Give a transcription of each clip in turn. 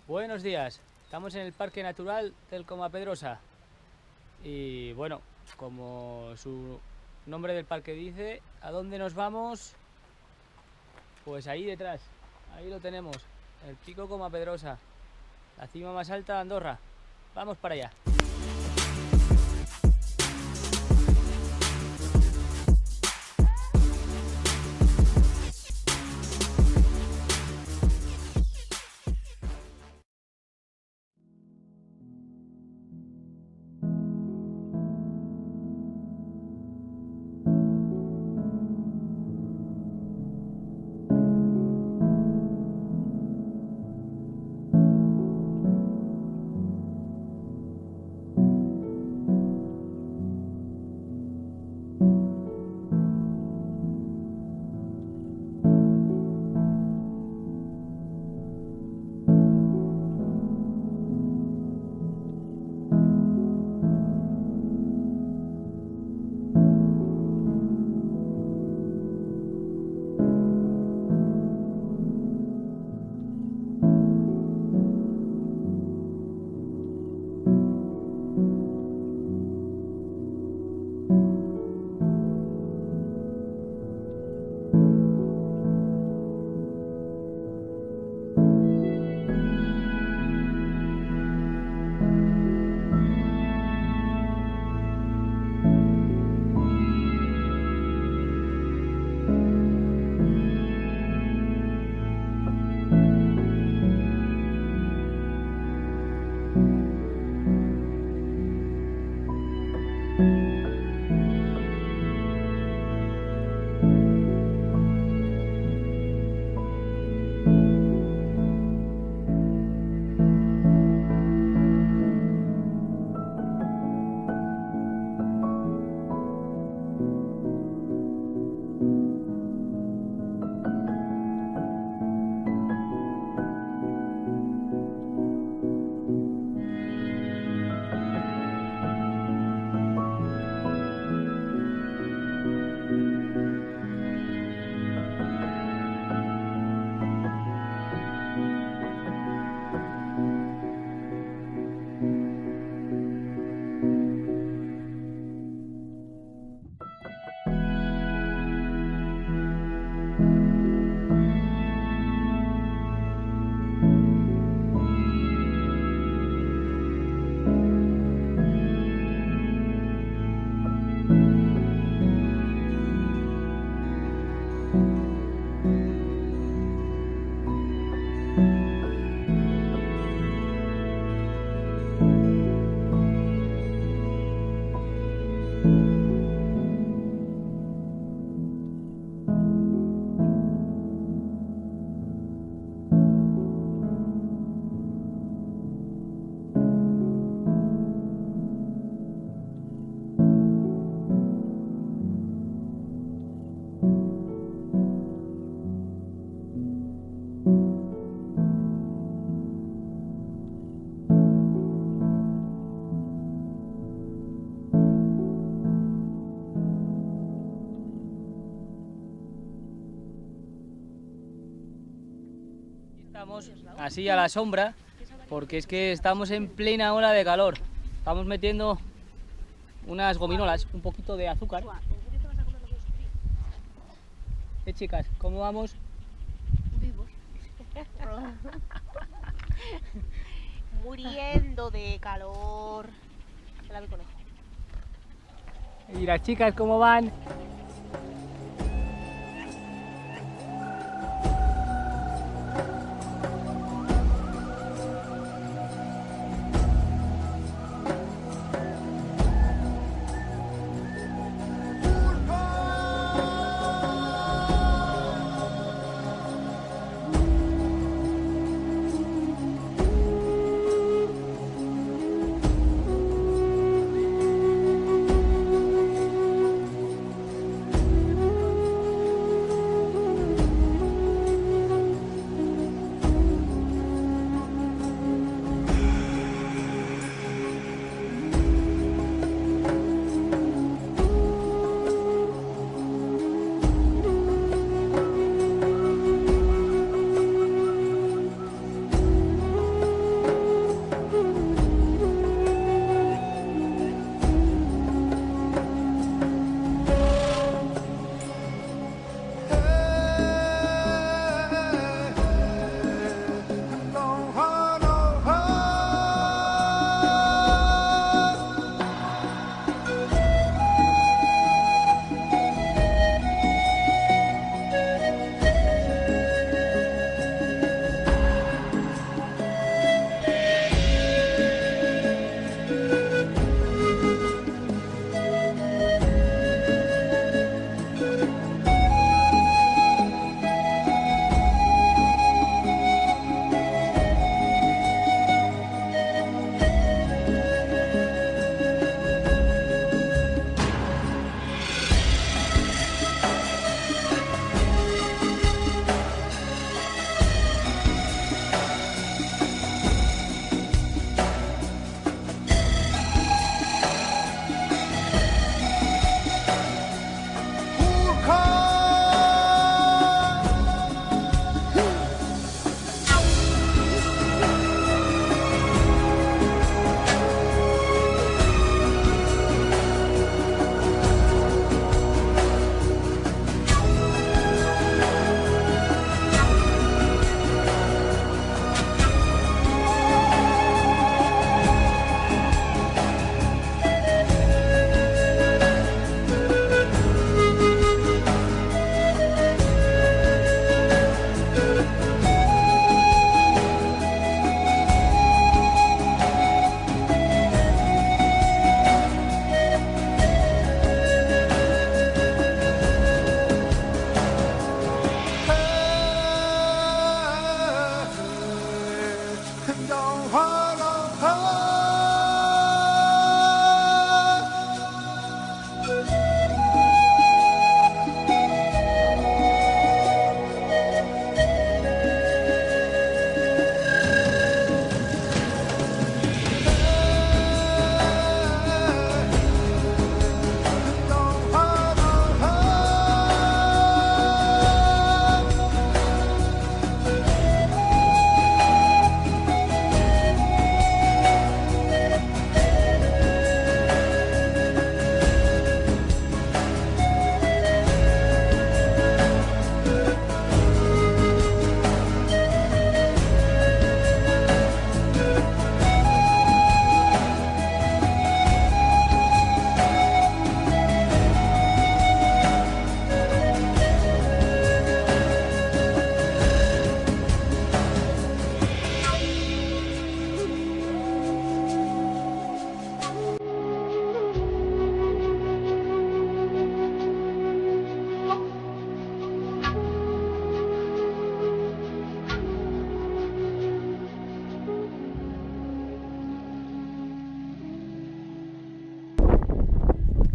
Buenos días, estamos en el Parque Natural del Coma-Pedrosa y bueno, como su nombre del parque dice, ¿a dónde nos vamos? Pues ahí detrás, ahí lo tenemos, el Pico Coma-Pedrosa, la cima más alta de Andorra. Vamos para allá. Estamos así a la sombra porque es que estamos en plena ola de calor. Estamos metiendo unas gominolas, un poquito de azúcar. Chicas, ¿cómo vamos? Vivos. Muriendo de calor. El ave conejo. ¿Y las chicas cómo van?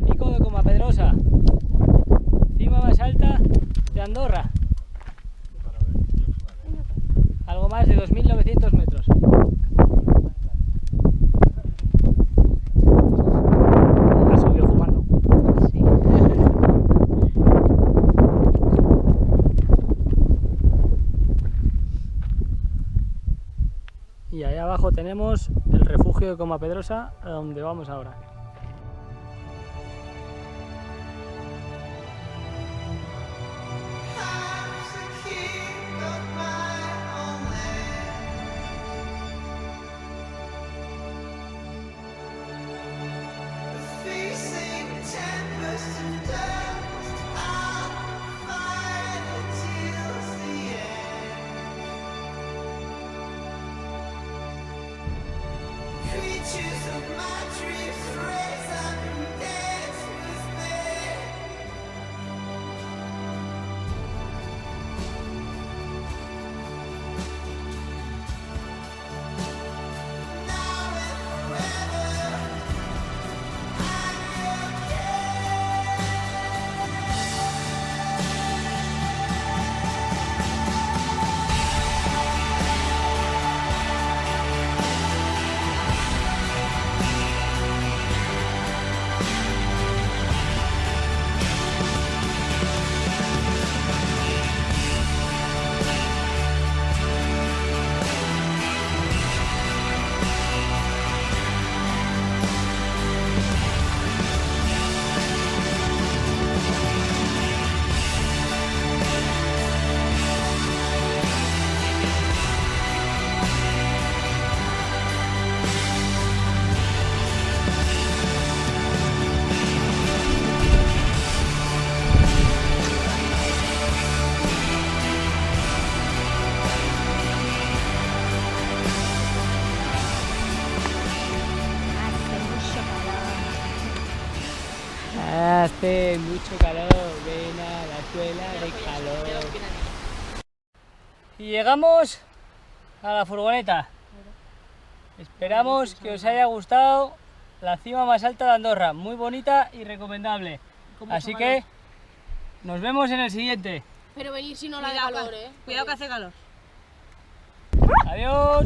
Pico de Comapedrosa, cima más alta de Andorra, algo más de 2.900 metros. Ha subido fumando. Sí. Y ahí abajo tenemos el refugio de Comapedrosa, a donde vamos ahora. Creatures of my dreams rise up and dance with me. Now and forever, I'm Hace mucho calor, ven a la escuela de calor. Y llegamos a la furgoneta. Esperamos que os haya gustado la cima más alta de Andorra, muy bonita y recomendable. Así que nos vemos en el siguiente. Pero venir si no la da calor, Cuidado que hace calor. Adiós.